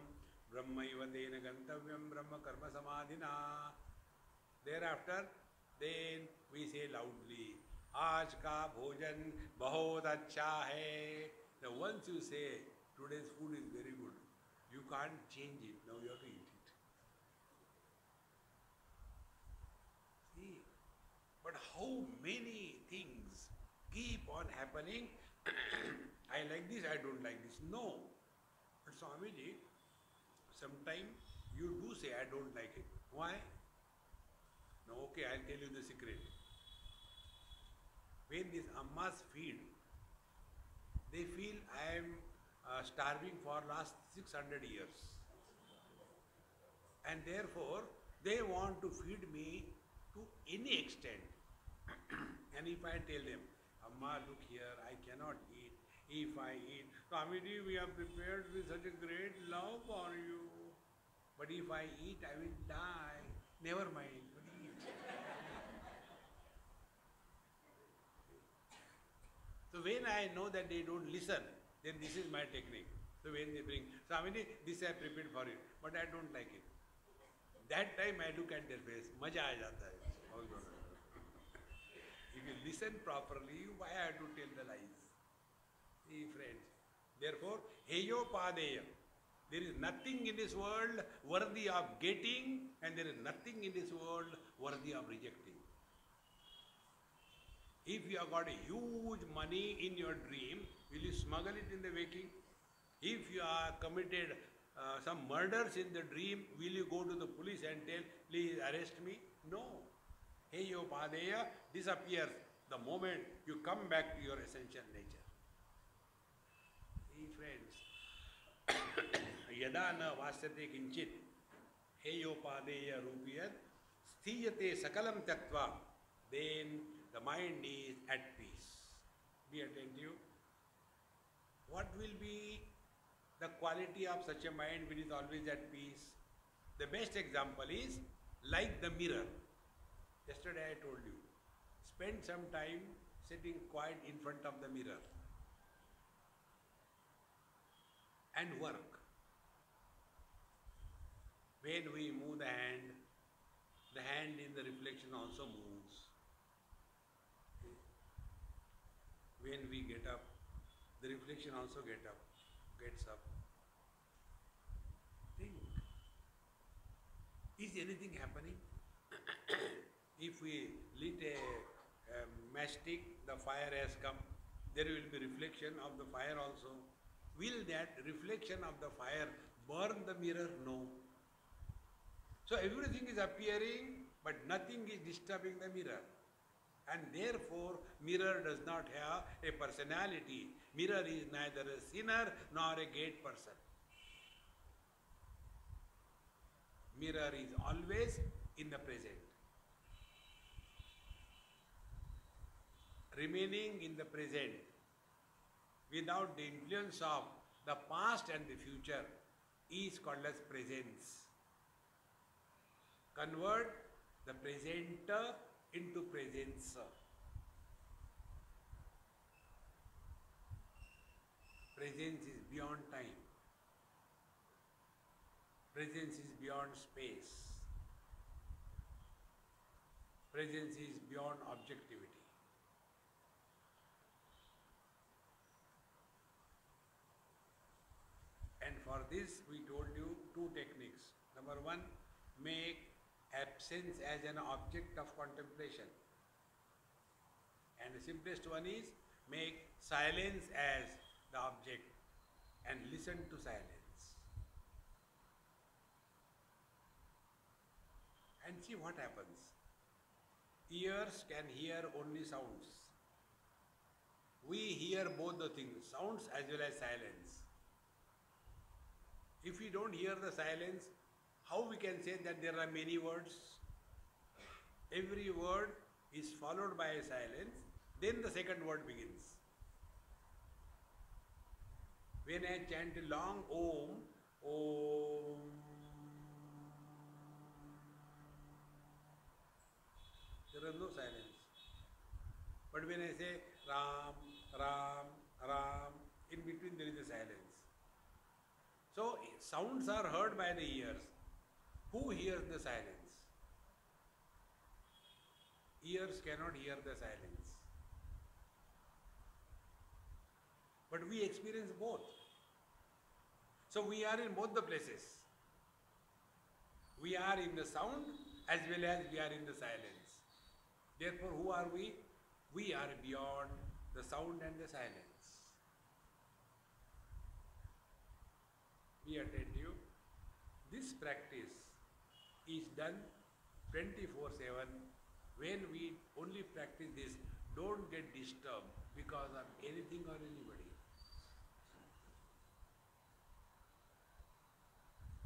Brahmaiva Dena Gantavyam Brahma Karma Samadhina. Thereafter, then we say loudly, Aaj ka bhojan bahut acha hai. Now once you say, today's food is very good, you can't change it, now you have to eat it. See, but how many things keep on happening. I like this, I don't like this. No. But Swamiji, sometimes you do say, I don't like it. Why? No, okay, I'll tell you the secret. When these ammas feed, they feel I am starving for last 600 years. And therefore, they want to feed me to any extent. And if I tell them, Amma, look here, I cannot eat. If I eat, Swamiji, we have prepared with such a great love for you. But if I eat, I will die. Never mind, but eat. So when I know that they don't listen, then this is my technique. So when they bring, Swamiji, this I prepared for you, but I don't like it. That time I look at their face, maja aa jata hai. If you listen properly, why I have to tell the lies? See, friends. Therefore, heyo padeya. There is nothing in this world worthy of getting, and there is nothing in this world worthy of rejecting. If you have got a huge money in your dream, will you smuggle it in the waking? If you are committed some murders in the dream, will you go to the police and tell, please arrest me? No. Heyo padeya disappears the moment you come back to your essential nature. See, friends, yada na vasyate kinchit heyo padeya rupiyat sthiyate sakalam tattva, then the mind is at peace. Be attentive. What will be the quality of such a mind which is always at peace? The best example is like the mirror. Yesterday I told you, spend some time sitting quiet in front of the mirror and work. When we move the hand in the reflection also moves. When we get up, the reflection also gets up. Think. Is anything happening? If we lit a matchstick, the fire has come, there will be reflection of the fire also. Will that reflection of the fire burn the mirror? No. So everything is appearing, but nothing is disturbing the mirror. And therefore, mirror does not have a personality. Mirror is neither a sinner nor a great person. Mirror is always in the present. Remaining in the present without the influence of the past and the future is called as presence. Convert the present into presence. Presence is beyond time. Presence is beyond space. Presence is beyond objectivity. And for this we told you two techniques. Number one, make absence as an object of contemplation. And the simplest one is make silence as the object and listen to silence. And see what happens. Ears can hear only sounds. We hear both the things, sounds as well as silence. If we don't hear the silence, how we can say that there are many words? Every word is followed by a silence, then the second word begins. When I chant a long Om, Om, there is no silence. But when I say Ram, Ram, Ram, in between there is a silence. So sounds are heard by the ears. Who hears the silence? Ears cannot hear the silence. But we experience both. So we are in both the places. We are in the sound as well as we are in the silence. Therefore, who are we? We are beyond the sound and the silence. Be attentive. This practice is done 24/7. When we only practice this, don't get disturbed because of anything or anybody.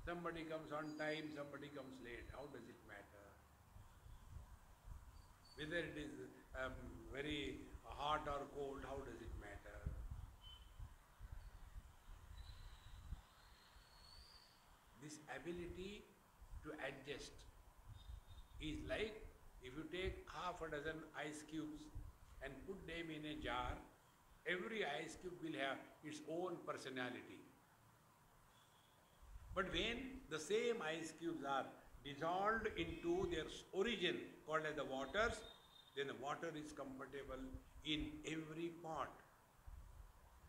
Somebody comes on time, somebody comes late. How does it matter? Whether it is very hot or cold, how does it matter? This ability to adjust is like if you take half a dozen ice cubes and put them in a jar, every ice cube will have its own personality. But when the same ice cubes are dissolved into their origin, called as the waters, then the water is comfortable in every pot.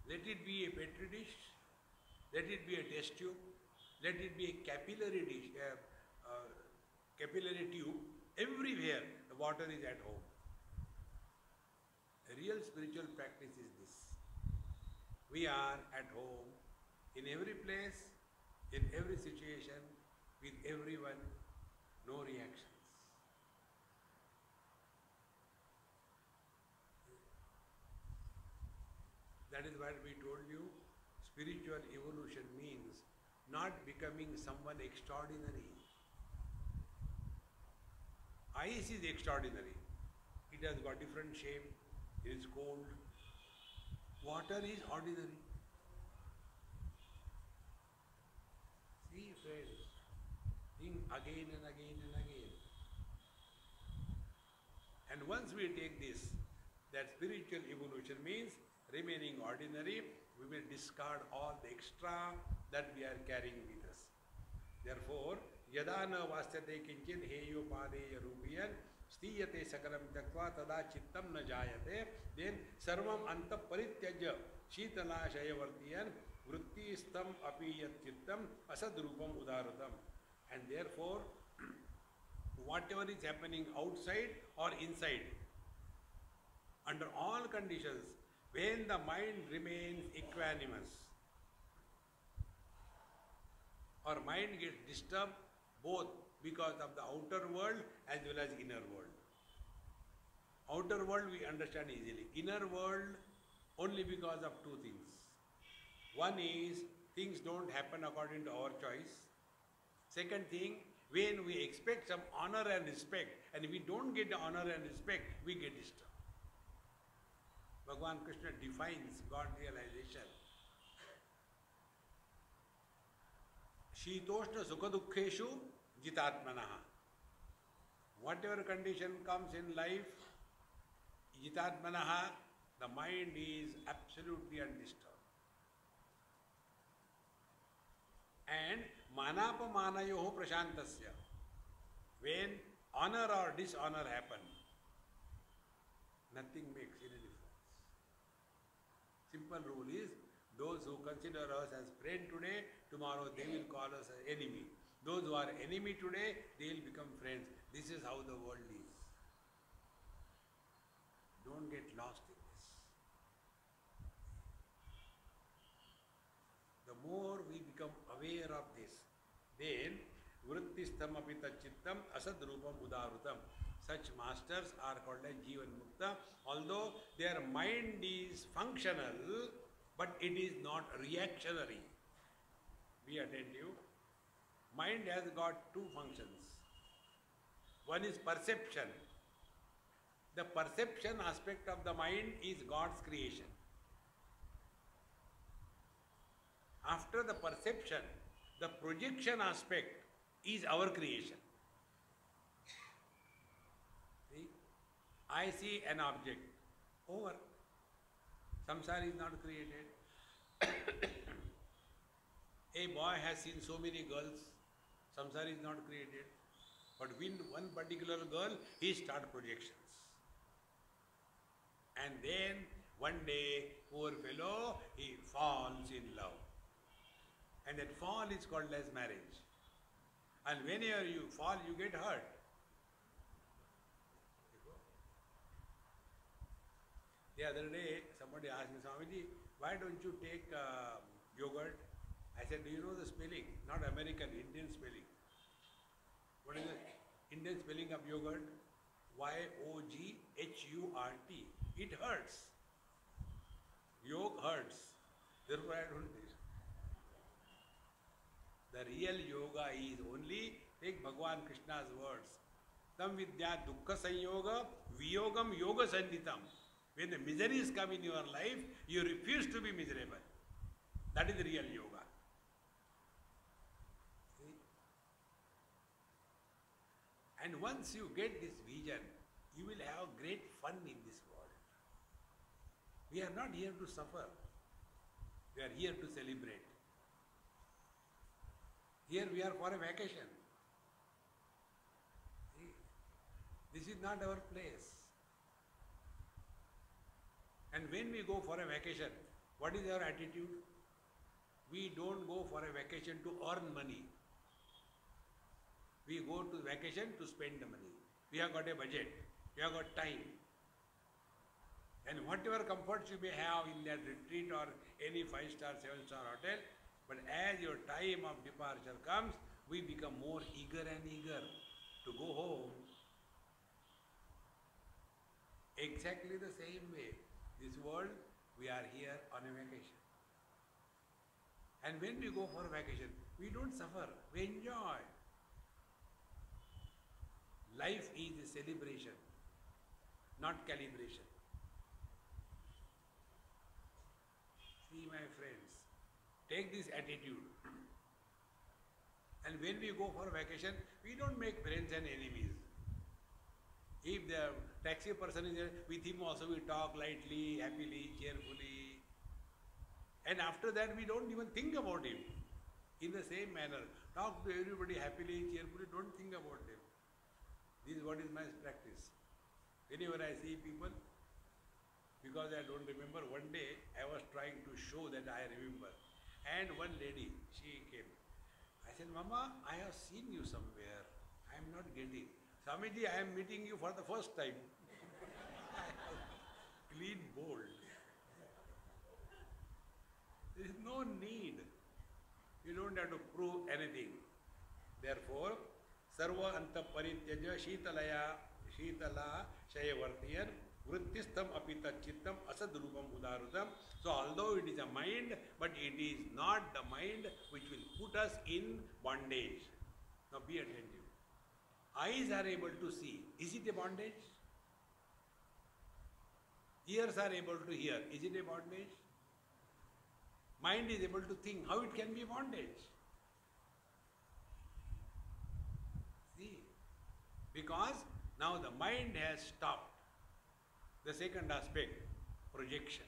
Let it be a petri dish, let it be a test tube, let it be a capillary dish, capillary tube, everywhere the water is at home. A real spiritual practice is this. We are at home in every place, in every situation, with everyone, no reactions. That is what we told you. Spiritual evolution means not becoming someone extraordinary. Ice is extraordinary. It has got different shape. It is cold. Water is ordinary. See, friends, think again and again and again. And once we take this, that spiritual evolution means remaining ordinary, we will discard all the extra that we are carrying with us. Therefore, yada na vastyate kinchin heyo padeya rupiyan stiyate sakalam takva tada chittam na jayate, then sarvam anta parityajya shitalasaya vartiyan vritti stam api yat chittam asad rupam udaratam. And therefore, whatever is happening outside or inside, under all conditions, when the mind remains equanimous, our mind gets disturbed both because of the outer world as well as inner world. Outer world we understand easily. Inner world only because of two things. One is things don't happen according to our choice. Second thing, when we expect some honor and respect and we don't get the honor and respect, we get disturbed. Bhagavan Krishna defines God realization. Shitoshna sukha dukkheshu jitatmanaha. Whatever condition comes in life, jitatmanaha, the mind is absolutely undisturbed. And manapamanayoho prashantasya. When honor or dishonor happen, nothing makes any difference. Simple rule is, those who consider us as friend today, tomorrow they will call us as enemy. Those who are enemy today, they will become friends. This is how the world is. Don't get lost in this. The more we become aware of this, then vrittistham api tachittam asadrupam udarutam. Such masters are called as Jivan Mukta, although their mind is functional, but it is not reactionary. Be attentive. Mind has got two functions. One is perception. The perception aspect of the mind is God's creation. After the perception, the projection aspect is our creation. See? I see an object. Over. Samsara is not created. A boy has seen so many girls. Samsara is not created. But with one particular girl, he starts projections. And then one day, poor fellow, he falls in love. And that fall is called as marriage. And whenever you fall, you get hurt. The other day, somebody asked me, Swamiji, why don't you take yogurt? I said, do you know the spelling? Not American, Indian spelling. What is the Indian spelling of yogurt? Y-O-G-H-U-R-T. It hurts. Yog hurts. Therefore I don't take. The real yoga is only, take Bhagavan Krishna's words. Tam vidya dukkha sanyoga viyogam yoga sanditam. When the miseries come in your life, you refuse to be miserable. That is the real yoga. See? And once you get this vision, you will have great fun in this world. We are not here to suffer. We are here to celebrate. Here we are for a vacation. See? This is not our place. And when we go for a vacation, what is our attitude? We don't go for a vacation to earn money. We go to vacation to spend the money. We have got a budget. We have got time. And whatever comforts you may have in that retreat or any 5-star, 7-star hotel, but as your time of departure comes, we become more eager and eager to go home. Exactly the same way. This world, we are here on a vacation. And when we go for vacation, we don't suffer, we enjoy. Life is a celebration, not calibration. See, my friends, take this attitude. And when we go for vacation, we don't make friends and enemies. If the taxi person is there, with him also we talk lightly, happily, cheerfully. And after that we don't even think about him. In the same manner, talk to everybody happily, cheerfully, don't think about him. This is what is my practice. Whenever I see people, because I don't remember, one day I was trying to show that I remember. And one lady, she came. I said, Mama, I have seen you somewhere. I am not getting. Swamiji, I am meeting you for the first time. Clean bold. There is no need. You don't have to prove anything. Therefore, sarva anta parityaja shitala shayavartiyan vrittistham apita chittam asadrupam udarutam. So although it is a mind, but it is not the mind which will put us in bondage. Now be attentive. Eyes are able to see. Is it a bondage? Ears are able to hear. Is it a bondage? Mind is able to think. How it can be bondage? See? Because now the mind has stopped. The second aspect, projection.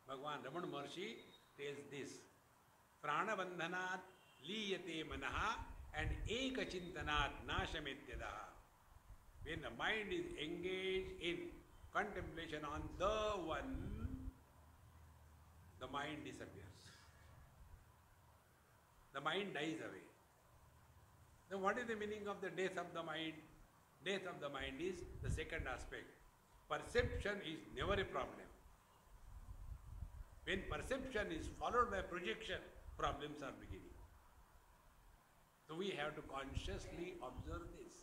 Bhagavan Ramana Maharshi tells this. Pranabandhanat liyate manaha and ekachintanat nashametyadaha. When the mind is engaged in contemplation on the one, the mind disappears. The mind dies away. Now what is the meaning of the death of the mind? Death of the mind is the second aspect. Perception is never a problem. When perception is followed by projection, problems are beginning. So we have to consciously observe this.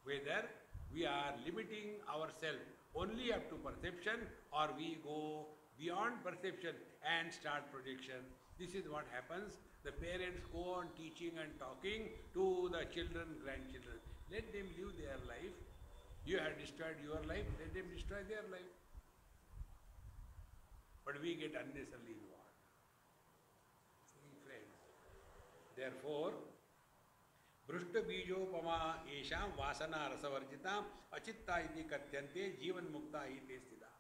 Whether we are limiting ourselves only up to perception or we go beyond perception and start projection. This is what happens. The parents go on teaching and talking to the children, grandchildren. Let them live their life. You have destroyed your life, let them destroy their life. But we get unnecessarily involved. See, friends. Therefore, Brushta bijopama esham vasana rasavarjitam achitta iti katyante jivan mukta iti sthita.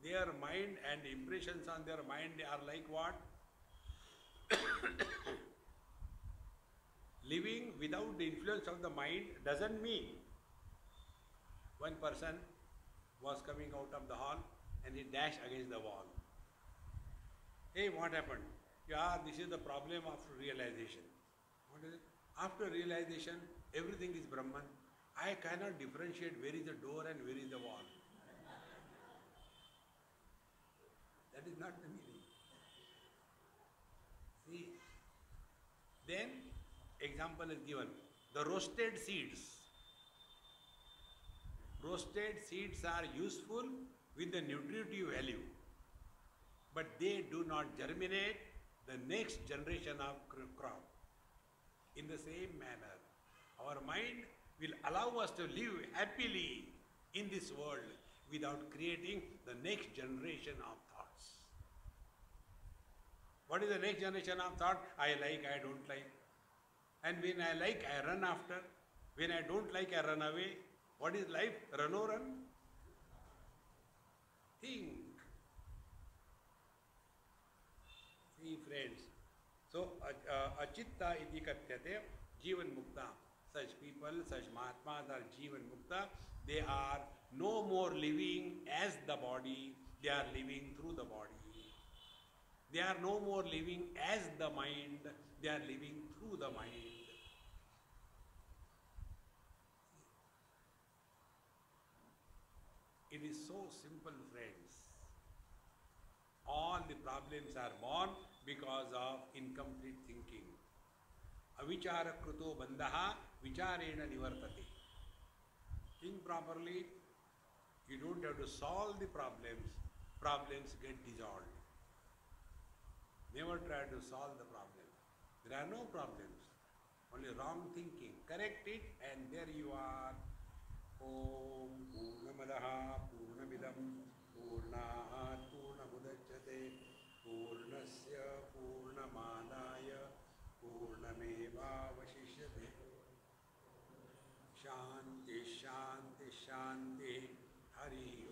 Their mind and impressions on their mind are like what? Living without the influence of the mind doesn't mean. One person was coming out of the hall and he dashed against the wall. Hey, what happened? Yeah, this is the problem of realization. What is it? After realization, everything is Brahman. I cannot differentiate where is the door and where is the wall. That is not the meaning. See, then example is given. The roasted seeds. Roasted seeds are useful with the nutritive value, but they do not germinate the next generation of crop. In the same manner, our mind will allow us to live happily in this world without creating the next generation of thoughts. What is the next generation of thought? I like, I don't like. And when I like, I run after. When I don't like, I run away. What is life? Run or run? Think. See, friends. So, achitta iti katyate jivan mukta. Such people, such Mahatmas are jivan mukta. They are no more living as the body. They are living through the body. They are no more living as the mind. They are living through the mind. It is so simple, friends. All the problems are born because of incomplete thinking. Avichara kruto bandhaha vicharena nivartate. Think properly. You don't have to solve the problems. Problems get dissolved. Never try to solve the problem. There are no problems. Only wrong thinking. Correct it and there you are. Om Purnamadaha Purnamidam Purnahat Purnamudachyate Purnasya Purnamadaya Purnameva Vashishyate. Shanti Shanti Shanti Hari